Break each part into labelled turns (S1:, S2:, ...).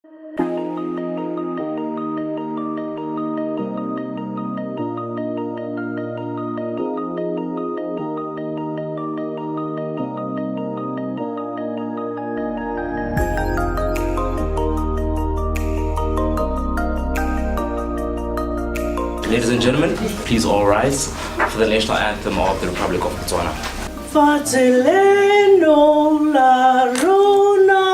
S1: Ladies and gentlemen, please all rise for the national anthem of the Republic of Botswana.
S2: Fateleno la rona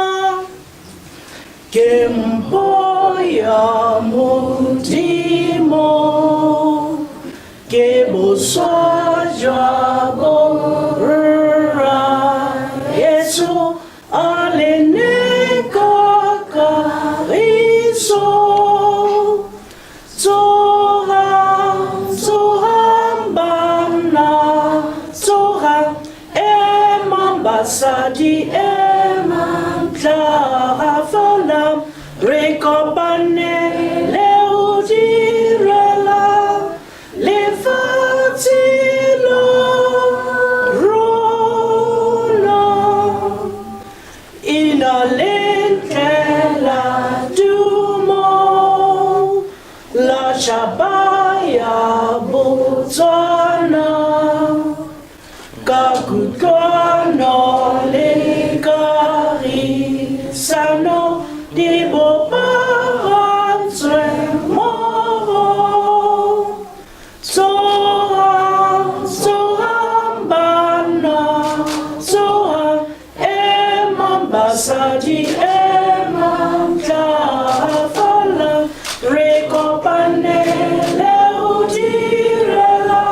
S2: Kemboya Mundimo Kebosajwa Bora Yesu Aleneka Kariso Sadi emantla falam rekopane leudirela lefatilo rona inalentela dumo la chabaya Botswana Kakukono lekari sano dibo paranzwe moro sohambana soha emambasadi emantafala rekopane leudirela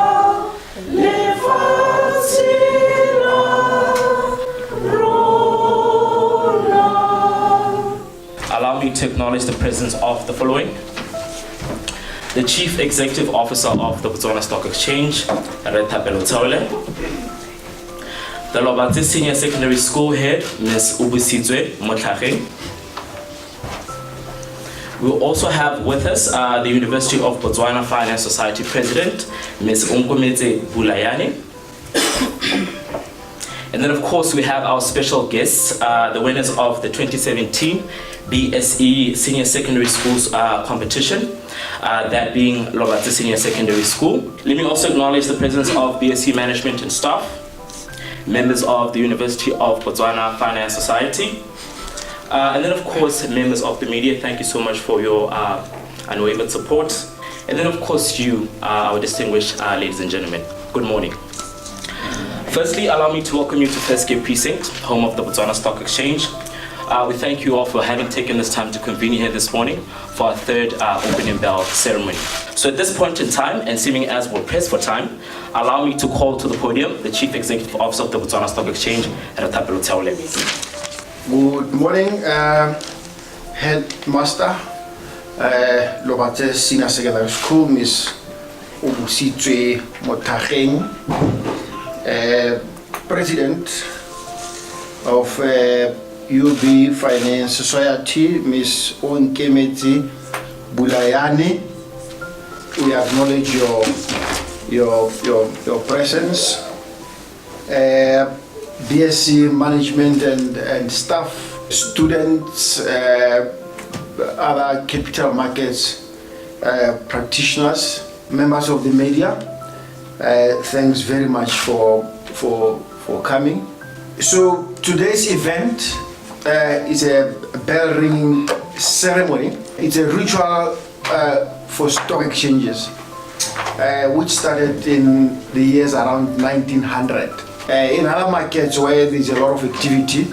S1: Allow me to acknowledge the presence of the following. The Chief Executive Officer of the Botswana Stock Exchange, Rethabelo Tsaule. The Lobatse Senior Secondary School Head, Ms. Ubusizwe Motlhage. We will also have with us the University of Botswana Finance Society President, Ms. Unkometse Bulayane. And then, of course, we have our special guests, the winners of the 2017 BSE Senior Secondary Schools competition, that being Lobatse Senior Secondary School. Let me also acknowledge the presence of BSE management and staff, members of the University of Botswana Finance Society, and then, of course, members of the media. Thank you so much for your unwavering support. And then, of course, you, our distinguished ladies and gentlemen. Good morning. Firstly, allow me to welcome you to First Gate Precinct, home of the Botswana Stock Exchange. We thank you all for having taken this time to convene here this morning for our third opening bell ceremony. So at this point in time, and seeming as we're pressed for time, allow me to call to the podium the Chief Executive Officer of the Botswana Stock Exchange, Rethabelo Tsaule.
S3: Good morning, Headmaster, Lobatse Senior Secondary School, Ms. Ubusizwe Motlhage, President of UB Finance Society, Ms. Unkometse Bulayane. We acknowledge your presence. BSc management and staff, students, other capital markets practitioners, members of the media. Thanks very much for coming. So today's event is a bell ringing ceremony. It's a ritual for stock exchanges, which started in the years around 1900. In other markets where there's a lot of activity,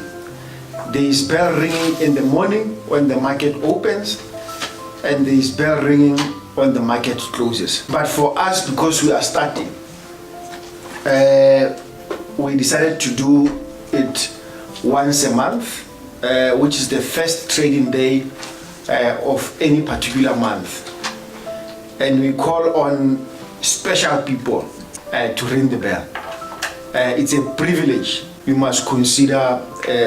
S3: there is bell ringing in the morning when the market opens, and there is bell ringing when the market closes. But for us, because we are starting, we decided to do it once a month, which is the first trading day of any particular month. And we call on special people to ring the bell. It's a privilege. You must consider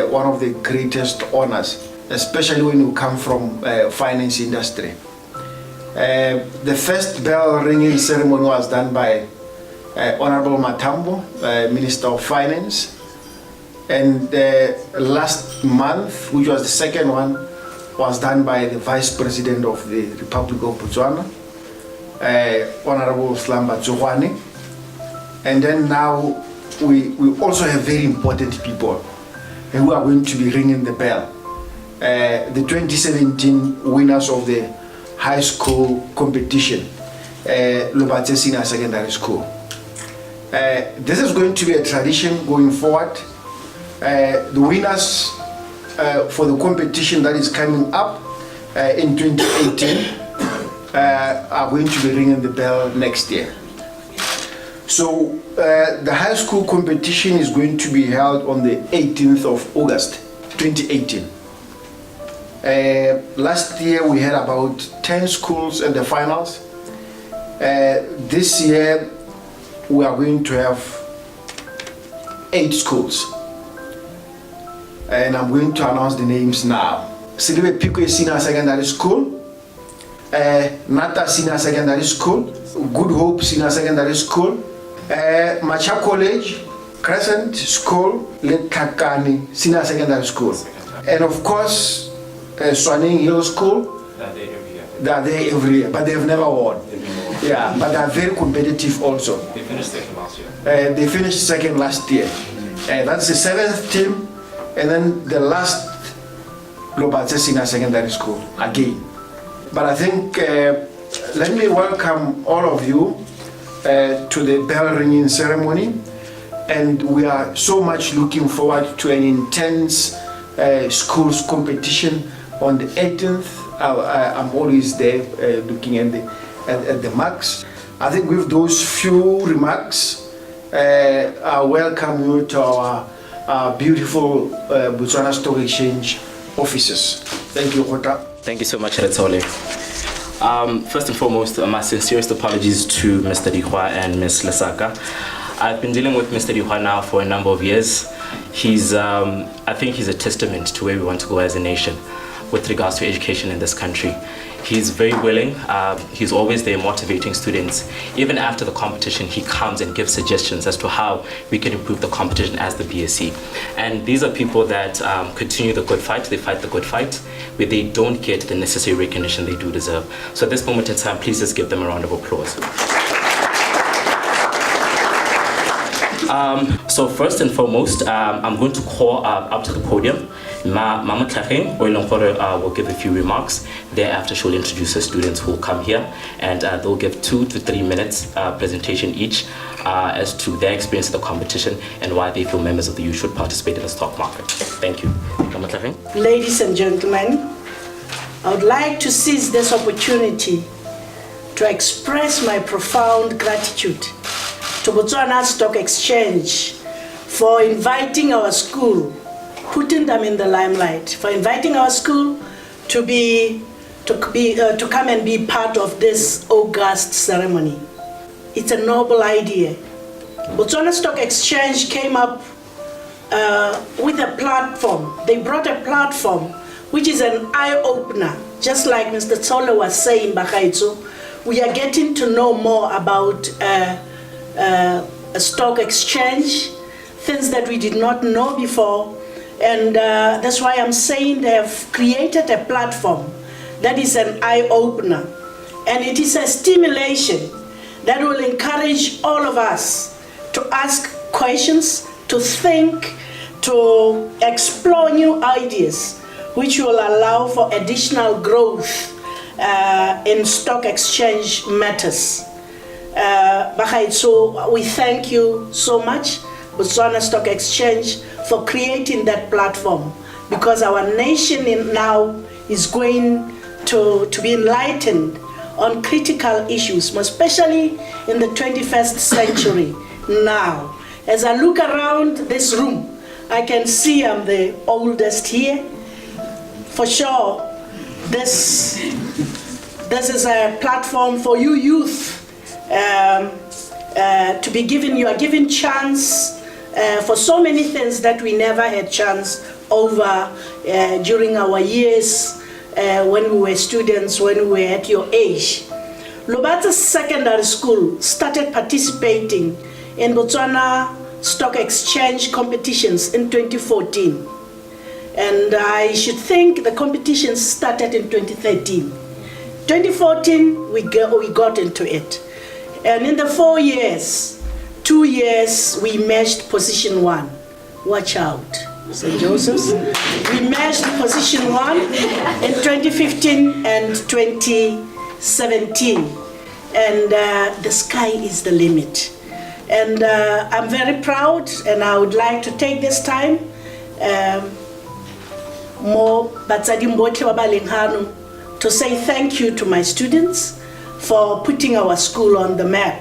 S3: one of the greatest honors, especially when you come from finance industry. The first bell ringing ceremony was done by Honorable Matambo, Minister of Finance, and last month, which was the second one, was done by the Vice President of the Republic of Botswana, Honorable Slamba Tsogwane. And then now we also have very important people who are going to be ringing the bell. The 2017 winners of the high school competition, Lobatse Senior Secondary School. This is going to be a tradition going forward. The winners for the competition that is coming up in 2018 are going to be ringing the bell next year. So the high school competition is going to be held on the 18th of August 2018. Last year we had about 10 schools in the finals. This year we are going to have 8 schools. And I'm going to announce the names now. Silibe Pikwe Senior Secondary School, Nata Senior Secondary School, Good Hope Senior Secondary School, Macha College, Crescent School, Letakani Senior Secondary School. And of course, Swanning Hill School. They are there every year, but they've never won. Yeah, but they are very competitive also.
S4: They finished second last year.
S3: They finished second last year. That's the 7th team. And then the last Lobatse Senior Secondary School again. But I think, let me welcome all of you to the bell ringing ceremony. And we are so much looking forward to an intense schools competition on the 18th. I'm always there looking at the marks. I think with those few remarks, I welcome you to our beautiful Botswana Stock Exchange offices. Thank you, Kota.
S1: Thank you so much, Retsole. First and foremost, my sincerest apologies to Mr. Dihwa and Ms. Lesaka. I've been dealing with Mr. Dihwa now for a number of years. I think he's a testament to where we want to go as a nation with regards to education in this country. He's very willing. He's always there motivating students. Even after the competition, he comes and gives suggestions as to how we can improve the competition as the BSc. And these are people that continue the good fight. They fight the good fight where they don't get the necessary recognition they do deserve. So at this moment in time, please just give them a round of applause. So first and foremost, I'm going to call up to the podium Mama Tlhageng will give a few remarks. Thereafter, she'll introduce the students who will come here, and they'll give 2 to 3 minutes presentation each as to their experience of the competition and why they feel members of the youth should participate in the stock market. Thank you. Mama Tlhageng.
S2: Ladies and gentlemen, I would like to seize this opportunity to express my profound gratitude to Botswana Stock Exchange for inviting our school, putting them in the limelight, for inviting our school to come and be part of this August ceremony. It's a noble idea. Botswana Stock Exchange came up with a platform. They brought a platform which is an eye-opener. Just like Mr. Tsole was saying, Bakaitso, we are getting to know more about a stock exchange, things that we did not know before. And that's why I'm saying they have created a platform that is an eye-opener. And it is a stimulation that will encourage all of us to ask questions, to think, to explore new ideas, which will allow for additional growth in stock exchange matters. So we thank you so much, Botswana Stock Exchange, for creating that platform, because our nation now is going to be enlightened on critical issues, especially in the 21st century now. As I look around this room, I can see I'm the oldest here. For sure, this is a platform for you youth to be given. You are given chance for so many things that we never had chance over during our years when we were students, when we were at your age. Lobatse Secondary School started participating in Botswana Stock Exchange competitions in 2014. And I should think the competition started in 2013. 2014, we got into it. And in the 4 years, 2 years, we matched position 1. Watch out, St. Joseph's. We matched position 1 in 2015 and 2017. And the sky is the limit. And I'm very proud, and I would like to take this time to say thank you to my students for putting our school on the map,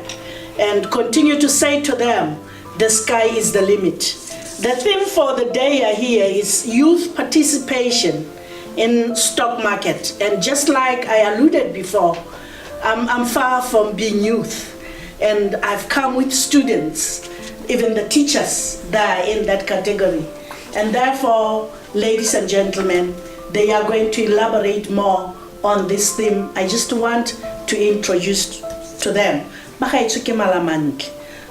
S2: and continue to say to them, the sky is the limit. The theme for the day here is youth participation in stock market. And just like I alluded before, I'm far from being youth, and I've come with students, even the teachers that are in that category. And therefore, ladies and gentlemen, they are going to elaborate more on this theme. I just want to introduce to them.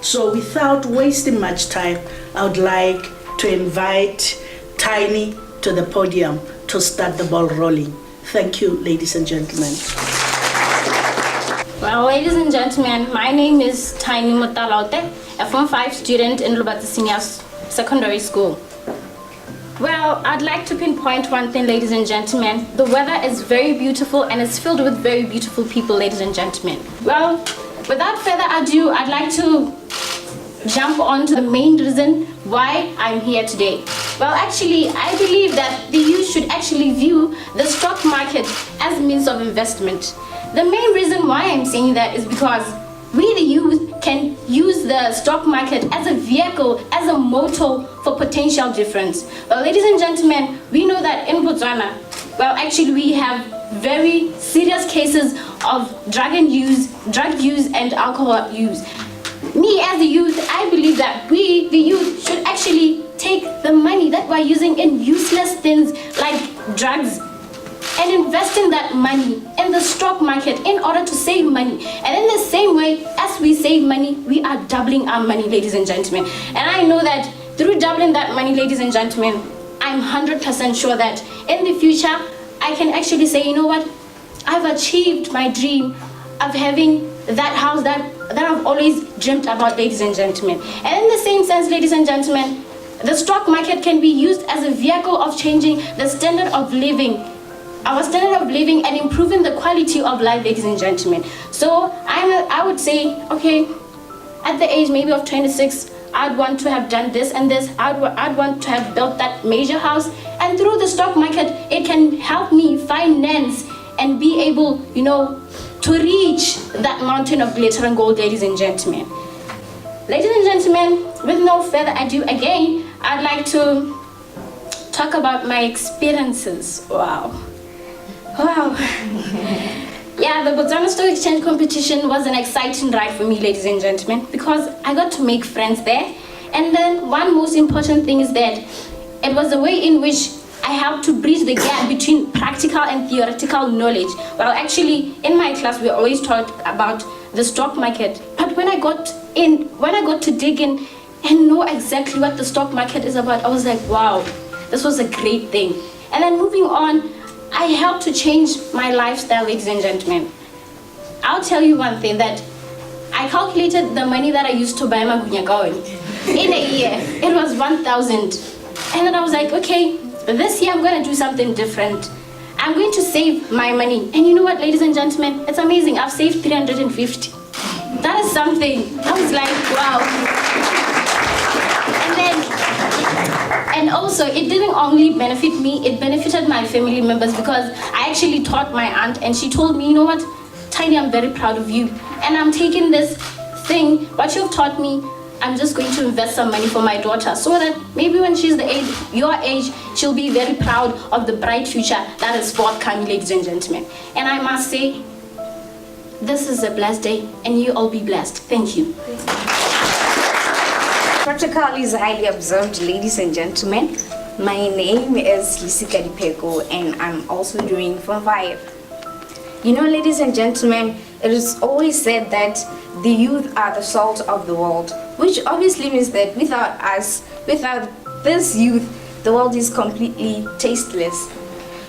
S2: So without wasting much time, I would like to invite Tiny to the podium to start the ball rolling. Thank you, ladies and gentlemen.
S5: Well, ladies and gentlemen, my name is Tiny Motalaute, a Form 5 student in Lobata Senior Secondary School. Well, I'd like to pinpoint one thing, ladies and gentlemen. The weather is very beautiful, and it's filled with very beautiful people, ladies and gentlemen. Well, without further ado, I'd like to jump on to the main reason why I'm here today. Well, actually, I believe that the youth should actually view the stock market as a means of investment. The main reason why I'm saying that is because we, the youth, can use the stock market as a vehicle, as a motor for potential difference. Well, ladies and gentlemen, we know that in Botswana, well, actually, we have very serious cases of drug use and alcohol use. Me, as a youth, I believe that we, the youth, should actually take the money that we're using in useless things like drugs and investing that money in the stock market in order to save money. And in the same way as we save money, we are doubling our money, ladies and gentlemen. And I know that through doubling that money, ladies and gentlemen, I'm 100% sure that in the future, I can actually say, you know what, I've achieved my dream of having that house that I've always dreamt about, ladies and gentlemen. And in the same sense, ladies and gentlemen, the stock market can be used as a vehicle of changing the standard of living, our standard of living, and improving the quality of life, ladies and gentlemen. So I would say, okay, at the age maybe of 26, I'd want to have done this and this. I'd want to have built that major house. And through the stock market, it can help me finance and be able, you know, to reach that mountain of glitter and gold, ladies and gentlemen. Ladies and gentlemen, with no further ado, again, I'd like to talk about my experiences. Wow. Yeah, the Botswana Stock Exchange competition was an exciting ride for me, ladies and gentlemen, because I got to make friends there. And then one most important thing is that it was a way in which I helped to bridge the gap between practical and theoretical knowledge. Well, actually, in my class, we always talked about the stock market. But when I got to dig in and know exactly what the stock market is about, I was like, wow, this was a great thing. And then moving on, I helped to change my lifestyle, ladies and gentlemen. I'll tell you one thing, that I calculated the money that I used to buy Magunyakawan in a year. It was 1,000. And then I was like, okay, this year I'm going to do something different. I'm going to save my money. And you know what, ladies and gentlemen, it's amazing. I've saved 350. That is something. I was like, wow. And also, it didn't only benefit me, it benefited my family members, because I actually taught my aunt, and she told me, you know what, Tiny, I'm very proud of you. And I'm taking this thing, what you've taught me, I'm just going to invest some money for my daughter, so that maybe when she's your age, she'll be very proud of the bright future that is forthcoming, ladies and gentlemen. And I must say, this is a blessed day, and you all be blessed. Thank you.
S6: Protocol is highly observed, ladies and gentlemen. My name is Lisika Dipeko, and I'm also doing Form 5. You know, ladies and gentlemen, it is always said that the youth are the salt of the world, which obviously means that without us, without this youth, the world is completely tasteless.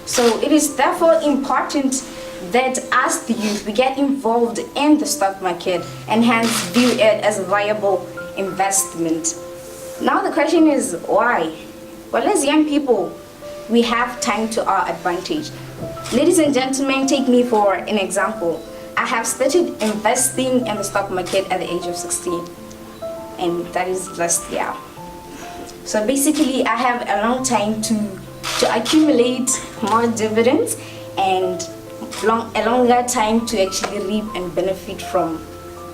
S6: So it is therefore important that as the youth we get involved in the stock market and hence view it as a viable investment. Now the question is why? Well, as young people, we have time to our advantage. Ladies and gentlemen, take me for an example. I have started investing in the stock market at the age of 16, and that is last year. So basically, I have a long time to accumulate more dividends and a longer time to actually reap and benefit from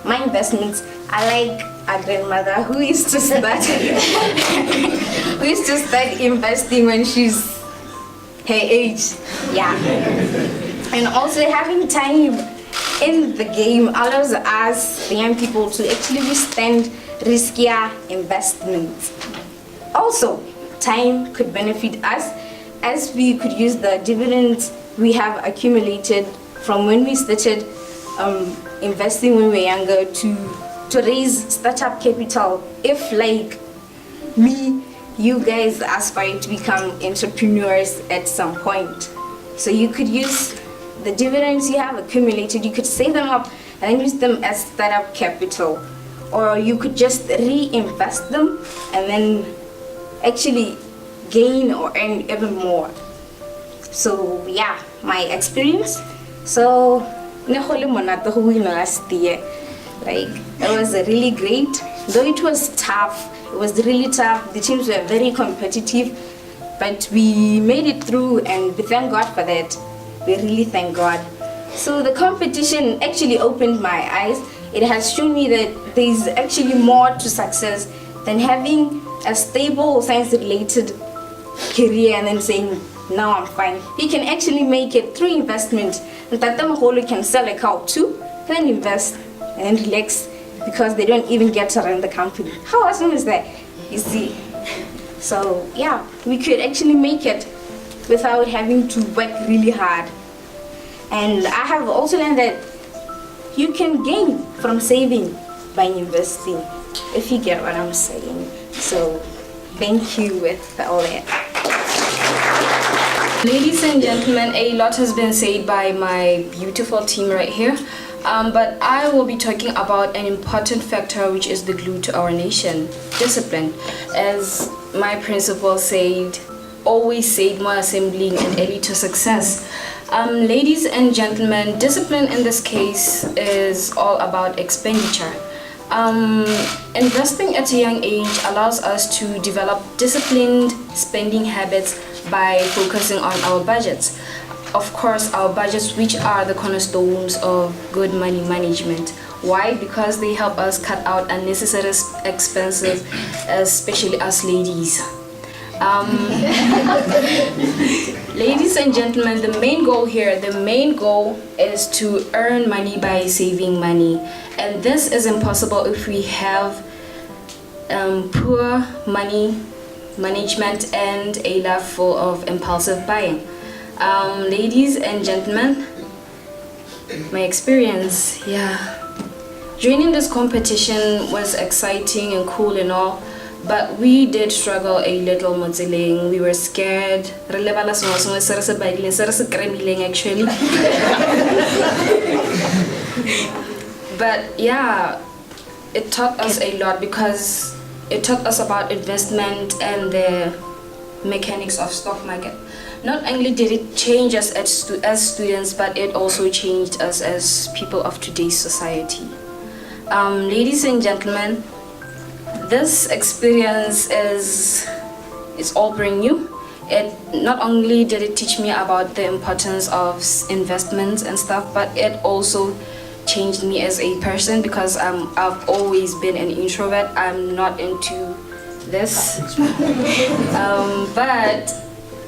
S6: my investments. I like a grandmother who used to start investing when she's her age. Yeah. And also having time in the game allows us, the young people, to actually withstand riskier investments. Also, time could benefit us as we could use the dividends we have accumulated from when we started investing when we were younger to raise startup capital. If, like me, you guys aspire to become entrepreneurs at some point. So you could use the dividends you have accumulated, you could save them up and then use them as startup capital. Or you could just reinvest them and then actually gain or earn even more. So yeah, my experience. So last year, like, it was really great. Though it was tough, it was really tough. The teams were very competitive, but we made it through, and we thank God for that. We really thank God. So the competition actually opened my eyes. It has shown me that there is actually more to success than having a stable science-related career and then saying, now I'm fine. You can actually make it through investment. And Tatamaholo can sell a cow too, then invest and relax because they don't even get to run the company. How awesome is that? You see? So yeah, we could actually make it without having to work really hard. And I have also learned that you can gain from saving by investing, if you get what I'm saying. So thank you with all that.
S7: Ladies and gentlemen, a lot has been said by my beautiful team right here, but I will be talking about an important factor which is the glue to our nation: discipline. As my principal said, always said, more assembling and early to success. Ladies and gentlemen, discipline in this case is all about expenditure. Investing at a young age allows us to develop disciplined spending habits by focusing on our budgets. Of course, our budgets, which are the cornerstones of good money management. Why? Because they help us cut out unnecessary expenses, especially us ladies. Ladies and gentlemen, the main goal is to earn money by saving money. And this is impossible if we have poor money management and a love full of impulsive buying. Ladies and gentlemen, my experience, joining this competition was exciting and cool and all, but we did struggle a little. We were scared actually. But yeah, it taught us a lot because it taught us about investment and the mechanics of stock market. Not only did it change us as students, but it also changed us as people of today's society. Ladies and gentlemen, this experience is all brand new. It not only did it teach me about the importance of investments and stuff, but it also changed me as a person because I've always been an introvert. I'm not into this. But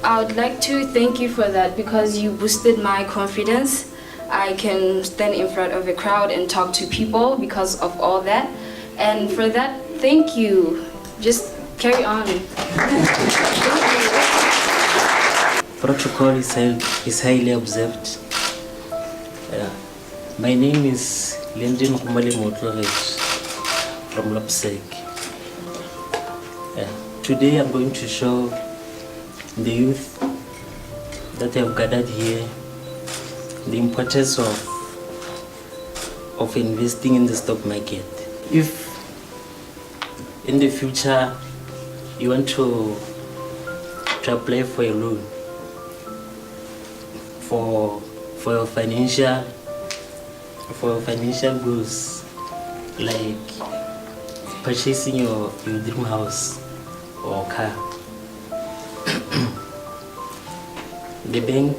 S7: I would like to thank you for that because you boosted my confidence. I can stand in front of a crowd and talk to people because of all that. And for that, thank you. Just carry on.
S8: Protocol is highly observed. My name is Lyndon Kumali Motlorich from Lopsek. Today I'm going to show the youth that have gathered here the importance of investing in the stock market. If in the future you want to apply for a loan for your financial goals, like purchasing your dream house or car, the bank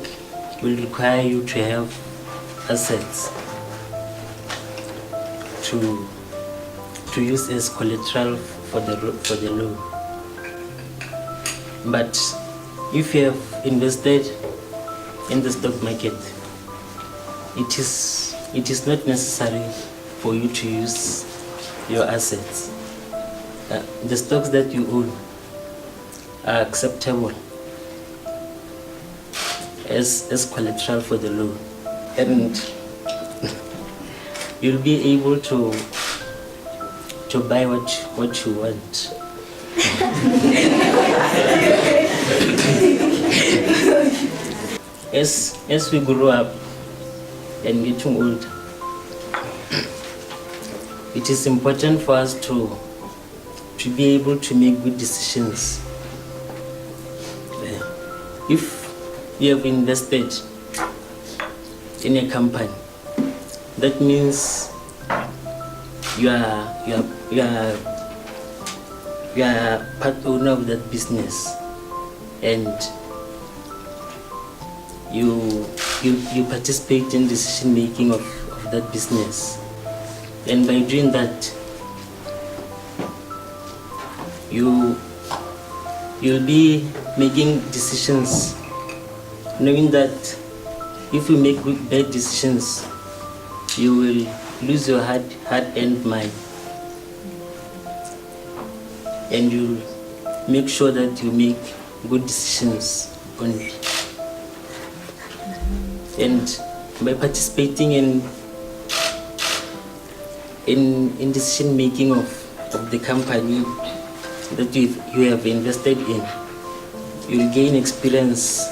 S8: will require you to have assets to use as collateral for the loan. But if you have invested in the stock market, it is not necessary for you to use your assets. The stocks that you own are acceptable as collateral for the loan, and you'll be able to buy what you want. As we grow up and getting older, it is important for us to be able to make good decisions. If you have invested in a company, that means you are part owner of that business, and you participate in decision making of that business. And by doing that, you'll be making decisions knowing that if you make bad decisions, you will lose your hard-earned money, and you make sure that you make good decisions only. And by participating in decision making of the company that you have invested in, you'll gain experience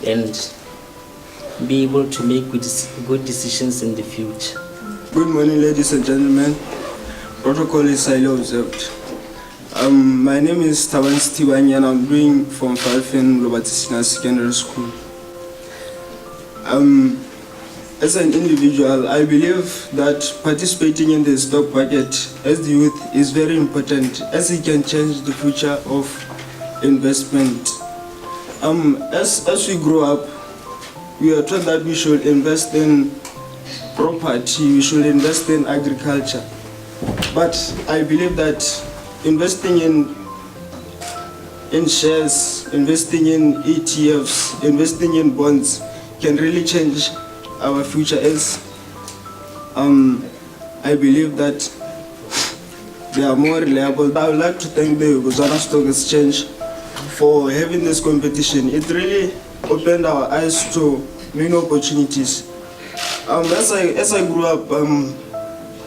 S8: and be able to make good decisions in the future.
S9: Good morning, ladies and gentlemen. Protocol is highly observed. My name is Tawan Stiwani and I'm doing Form 5 in Robert Sisina Secondary School. As an individual, I believe that participating in the stock market as the youth is very important, as it can change the future of investment. As we grow up, we are taught that we should invest in property, we should invest in agriculture. But I believe that investing in shares, investing in ETFs, investing in bonds can really change our future, as I believe that they are more reliable. I would like to thank the Botswana Stock Exchange for having this competition. It really opened our eyes to many opportunities. As I grew up,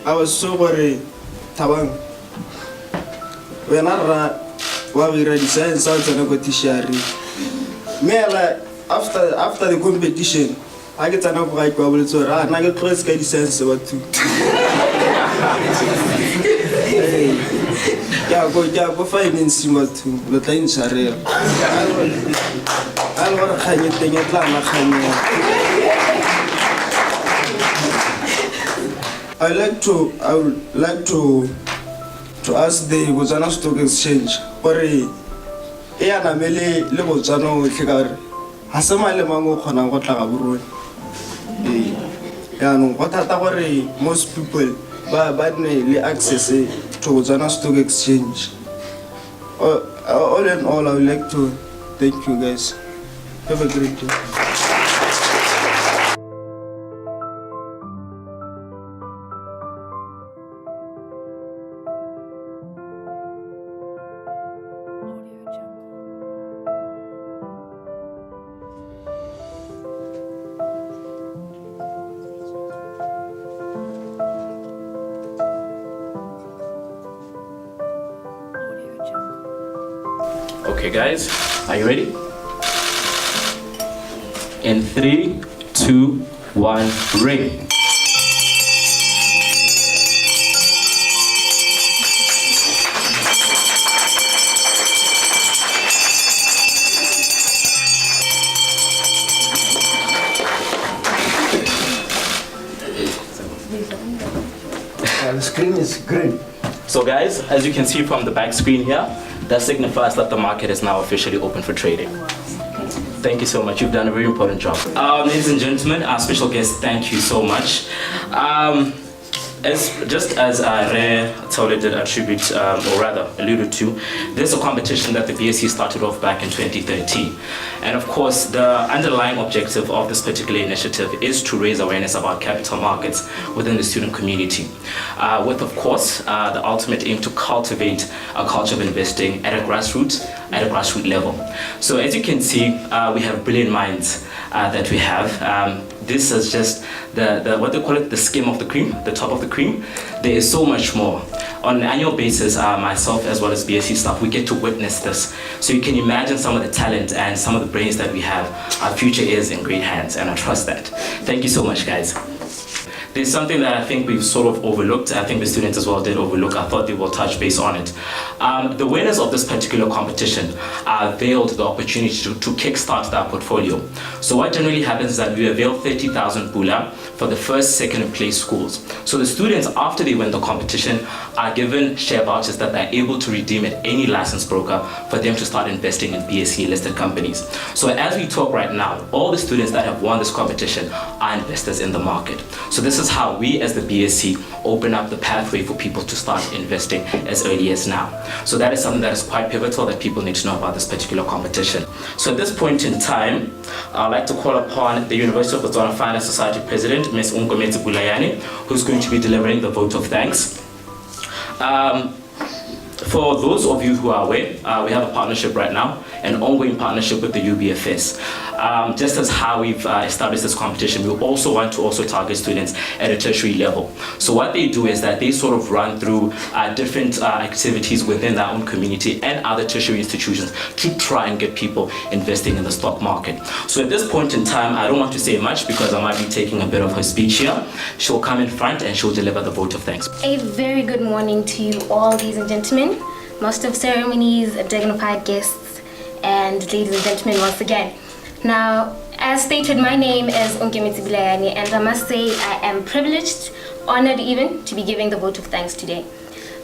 S9: I was so worried. Tabang, when I read science out and I got tertiary, after the competition, I get an upright problem, so I get close to the sense about two. Yeah, go find in Simba too, but I'm sorry. I would like to ask the Botswana Stock Exchange, most people access to Botswana Stock Exchange. All in all, I would like to thank you guys. Have a great day.
S1: Okay guys, Are you ready? In 3, 2, 1, ring.
S3: The screen is green.
S1: So guys, as you can see from the back screen here, that signifies that the market is now officially open for trading. Thank you so much. You've done a very important job. Ladies and gentlemen, our special guest, thank you so much. Just as Re Taule did attribute, or rather alluded to, there's a competition that the BSc started off back in 2013. And of course, the underlying objective of this particular initiative is to raise awareness about capital markets within the student community, with, of course, the ultimate aim to cultivate a culture of investing at a grassroots level. So as you can see, we have brilliant minds that we have. This is just the what they call it, the skim of the cream, the top of the cream. There is so much more. On an annual basis, myself as well as BSc staff, we get to witness this. So you can imagine some of the talent and some of the brains that we have. Our future is in great hands, and I trust that. Thank you so much, guys. There's something that I think we've sort of overlooked. I think the students as well did overlook. I thought they will touch base on it. The winners of this particular competition are availed the opportunity to kickstart their portfolio. So what generally happens is that we avail 30,000 pula for the first, second, and place schools. So the students, after they win the competition, are given share vouchers that they're able to redeem at any licensed broker for them to start investing in BSc listed companies. So as we talk right now, all the students that have won this competition are investors in the market. So this is how we as the BSc open up the pathway for people to start investing as early as now. So that is something that is quite pivotal that people need to know about this particular competition. So at this point in time, I'd like to call upon the University of Botswana Finance Society President, Ms. Unkometsi Bulayani, who's going to be delivering the vote of thanks. For those of you who are aware, we have a partnership right now, an ongoing partnership with the UBFS. Just as how we've established this competition, we also want to also target students at a tertiary level. So what they do is that they sort of run through different activities within their own community and other tertiary institutions to try and get people investing in the stock market. So at this point in time, I don't want to say much because I might be taking a bit of her speech here. She'll come in front and she'll deliver the vote of thanks.
S5: A very good morning to you all, ladies and gentlemen, master of ceremonies, dignified guests, and ladies and gentlemen once again. Now, as stated, my name is Unkometsi Bulayani, and I must say I am privileged, honored even, to be giving the vote of thanks today.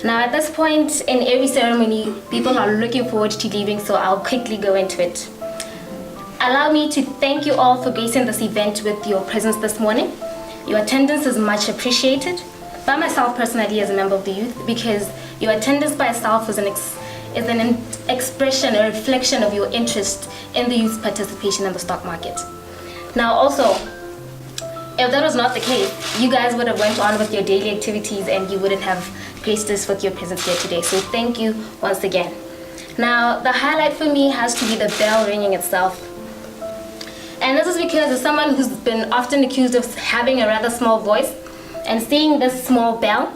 S5: Now, at this point in every ceremony, people are looking forward to leaving, so I'll quickly go into it. Allow me to thank you all for gracing this event with your presence this morning. Your attendance is much appreciated by myself personally as a member of the youth, because your attendance by itself is an expression, a reflection of your interest in the youth's participation in the stock market. Now also, if that was not the case, you guys would have went on with your daily activities and you wouldn't have graced us with your presence here today. So thank you once again. Now, the highlight for me has to be the bell ringing itself. And this is because as someone who's been often accused of having a rather small voice, and seeing this small bell,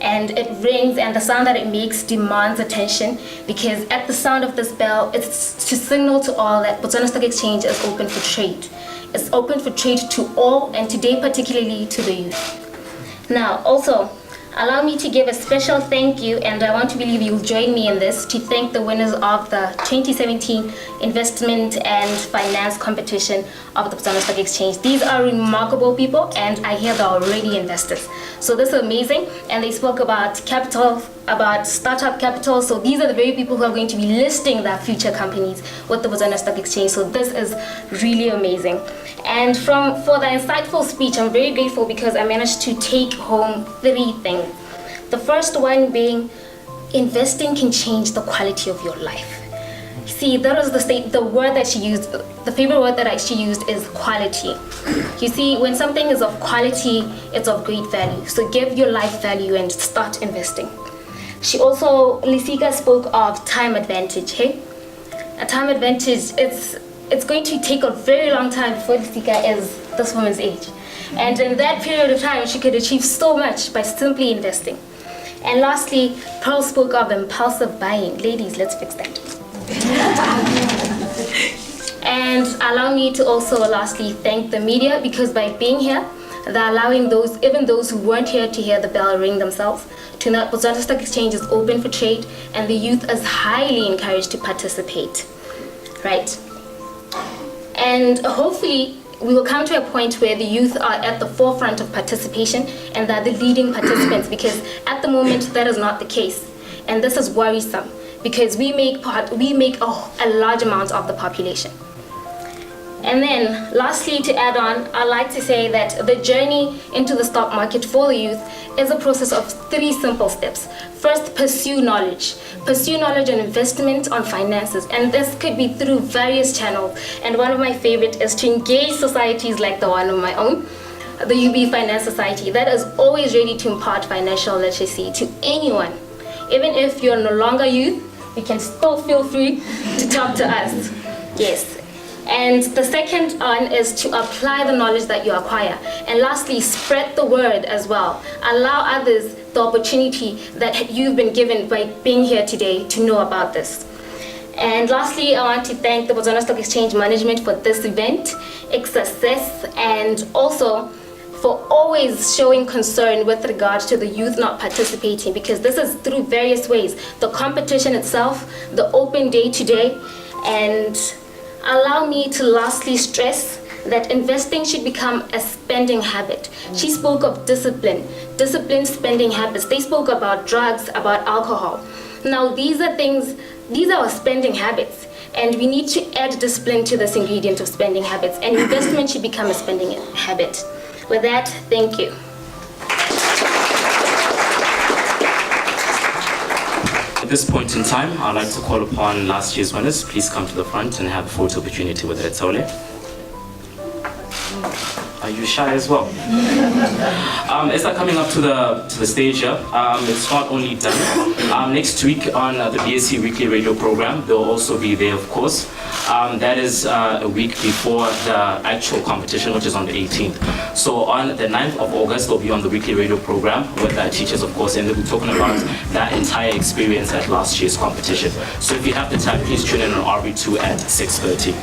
S5: and it rings, and the sound that it makes demands attention, because at the sound of this bell, it's to signal to all that Botswana Stock Exchange is open for trade. It's open for trade to all, and today particularly to the youth. Now, also, allow me to give a special thank you, and I want to believe you'll join me in this, to thank the winners of the 2017 Investment and Finance Competition of the Botswana Stock Exchange. These are remarkable people, and I hear they're already investors. So this is amazing, and they spoke about capital, about startup capital. So these are the very people who are going to be listing their future companies with the Botswana Stock Exchange. So this is really amazing. And for the insightful speech, I'm very grateful because I managed to take home 3 things. The first one being, investing can change the quality of your life. See, that was the word that she used. The favorite word that she used is quality. You see, when something is of quality, it's of great value. So give your life value and start investing. She also, Lisika spoke of time advantage, hey? A time advantage, it's going to take a very long time before Lisika is this woman's age. And in that period of time, she could achieve so much by simply investing. And lastly, Pearl spoke of impulsive buying. Ladies, let's fix that. And allow me to also lastly thank the media, because by being here, they're allowing those, even those who weren't here to hear the bell ring themselves, to know Botswana Stock Exchange is open for trade and the youth is highly encouraged to participate, right? And hopefully we will come to a point where the youth are at the forefront of participation and they're the leading participants, because at the moment that is not the case. And this is worrisome because we make a large amount of the population. And then lastly, to add on, I'd like to say that the journey into the stock market for the youth is a process of 3 simple steps. First, pursue knowledge. Pursue knowledge on investment, on finances, and this could be through various channels. And one of my favorite is to engage societies like the one of my own, the UB Finance Society, that is always ready to impart financial literacy to anyone. Even if you're no longer youth, you can still feel free to talk to us. Yes. And the second one is to apply the knowledge that you acquire. And lastly, spread the word as well. Allow others the opportunity that you've been given by being here today to know about this. And lastly, I want to thank the Botswana Stock Exchange management for this event, its success, and also for always showing concern with regards to the youth not participating, because this is through various ways. The competition itself, the open day today, and allow me to lastly stress that investing should become a spending habit. She spoke of disciplined spending habits. They spoke about drugs, about alcohol. Now these are our spending habits, and we need to add discipline to this ingredient of spending habits, and investment should become a spending habit. With that, thank you.
S1: At this point in time, I'd like to call upon last year's winners. Please come to the front and have a photo opportunity with Etole. Are you shy as well? As they're coming up to the stage here, it's not only done. Next week on the BSC Weekly Radio program, they'll also be there, of course. That is a week before the actual competition, which is on the 18th. So on the 9th of August, they'll be on the Weekly Radio program with our teachers, of course, and they'll be talking about that entire experience at last year's competition. So if you have the time, please tune in on RB2 at 6:30.